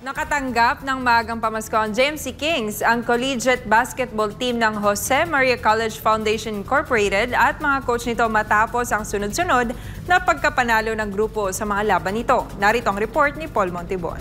Nakatanggap ng maagang pamasko ang JMC Kings, ang collegiate basketball team ng Jose Maria College Foundation Incorporated at mga coach nito matapos ang sunod-sunod na pagkapanalo ng grupo sa mga laban nito. Narito ang report ni Paul Montibon.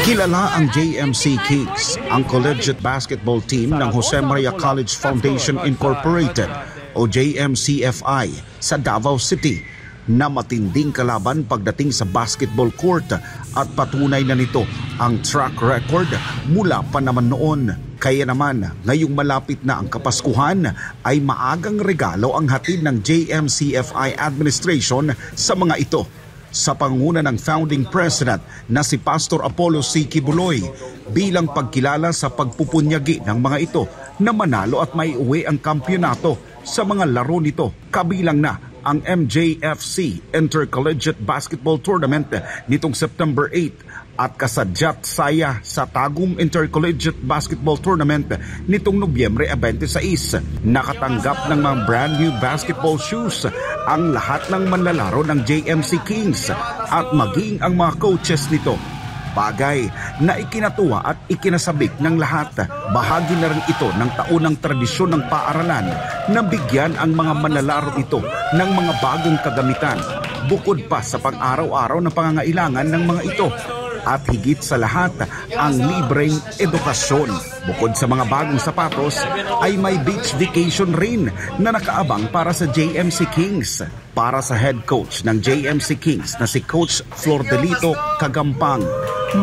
Kilala ang JMC Kings, ang collegiate basketball team ng Jose Maria College Foundation Incorporated o JMCFI sa Davao City, na matinding kalaban pagdating sa basketball court at patunay na nito ang track record mula pa naman noon. Kaya naman, ngayong malapit na ang Kapaskuhan ay maagang regalo ang hatid ng JMCFI administration sa mga ito. Sa pangunguna ng founding president na si Pastor Apollo C. Kibuloy bilang pagkilala sa pagpupunyagi ng mga ito na manalo at maiuwi ang kampyonato sa mga laro nito, kabilang na ang MJFC Intercollegiate Basketball Tournament nitong September 8 at kasadyat saya sa Tagum Intercollegiate Basketball Tournament nitong Nobyembre 26. Nakatanggap ng mga brand new basketball shoes ang lahat ng manlalaro ng JMC Kings at maging ang mga coaches nito. Bagay na ikinatuwa at ikinasabik ng lahat. Bahagi na rin ito ng taunang tradisyon ng paaralan na bigyan ang mga manlalaro ito ng mga bagong kagamitan, bukod pa sa pang-araw-araw na pangangailangan ng mga ito. At higit sa lahat, ang libreng edukasyon. Bukod sa mga bagong sapatos, ay may beach vacation rin na nakaabang para sa JMC Kings. Para sa head coach ng JMC Kings na si Coach Flordelito Kagampang,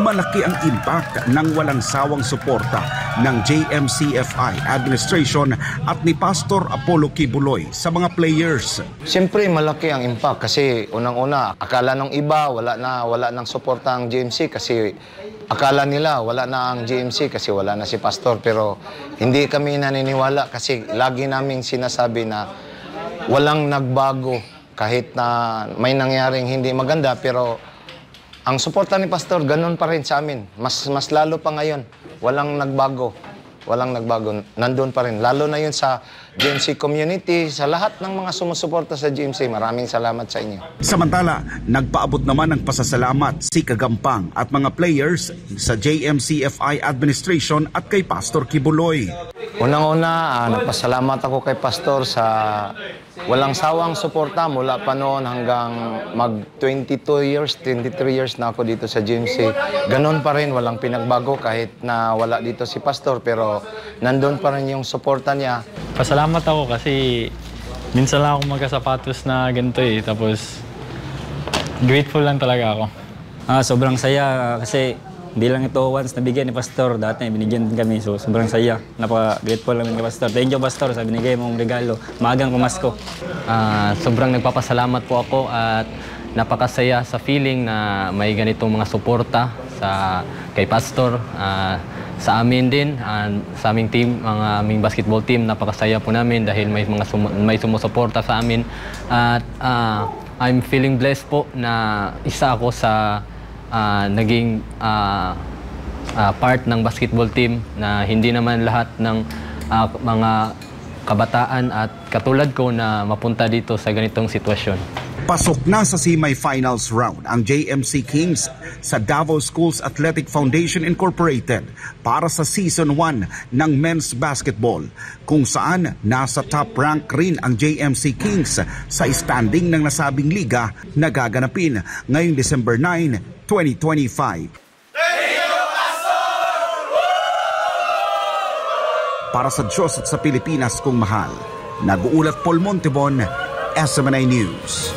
malaki ang impact ng walang sawang suporta ng JMCFI administration at ni Pastor Apollo Kibuloy sa mga players. Siyempre malaki ang impact kasi unang-una akala ng iba wala nang suporta ang JMC kasi akala nila wala na ang JMC kasi wala na si Pastor, pero hindi kami naniniwala kasi lagi naming sinasabi na walang nagbago kahit na may nangyaring hindi maganda, pero ang suporta ni Pastor, ganun pa rin sa amin. Mas lalo pa ngayon. Walang nagbago. Nandun pa rin. Lalo na yun sa JMC community, sa lahat ng mga sumusuporta sa JMC. Maraming salamat sa inyo. Samantala, nagpaabot naman ng pasasalamat si Kagampang at mga players sa JMCFI administration at kay Pastor Kibuloy. Unang-una, nagpasalamat ako kay Pastor sa walang sawang suporta mula pa noon hanggang mag-23 years na ako dito sa JMC. Ganon pa rin, walang pinagbago kahit na wala dito si Pastor, pero nandun pa rin yung suporta niya. Pasalamat ako kasi minsan lang ako magkasapatos na ganito eh. Tapos grateful lang talaga ako. Sobrang saya kasi hindi lang ito once nabigyan ni Pastor, dati binigyan din kami, so sobrang saya. Napaka-grateful namin kay Pastor. Thank you Pastor sa binigay mong regalo, maagang pamasko. Sobrang nagpapasalamat po ako at napakasaya sa feeling na may ganitong mga suporta kay Pastor. Sa amin din, sa aming team, mga aming basketball team, napakasaya po namin dahil may sumusuporta sa amin. At I'm feeling blessed po na isa ako sa naging part ng basketball team na hindi naman lahat ng mga kabataan at katulad ko na mapunta dito sa ganitong sitwasyon. Pasok na sa semi-finals round ang JMC Kings sa Davao Schools Athletic Foundation Incorporated para sa Season 1 ng men's basketball, kung saan nasa top rank rin ang JMC Kings sa standing ng nasabing liga na gaganapin ngayong December 9, 2025. Para sa Diyos at sa Pilipinas kong mahal, nag-uulat Paul Montibon, SMNI News.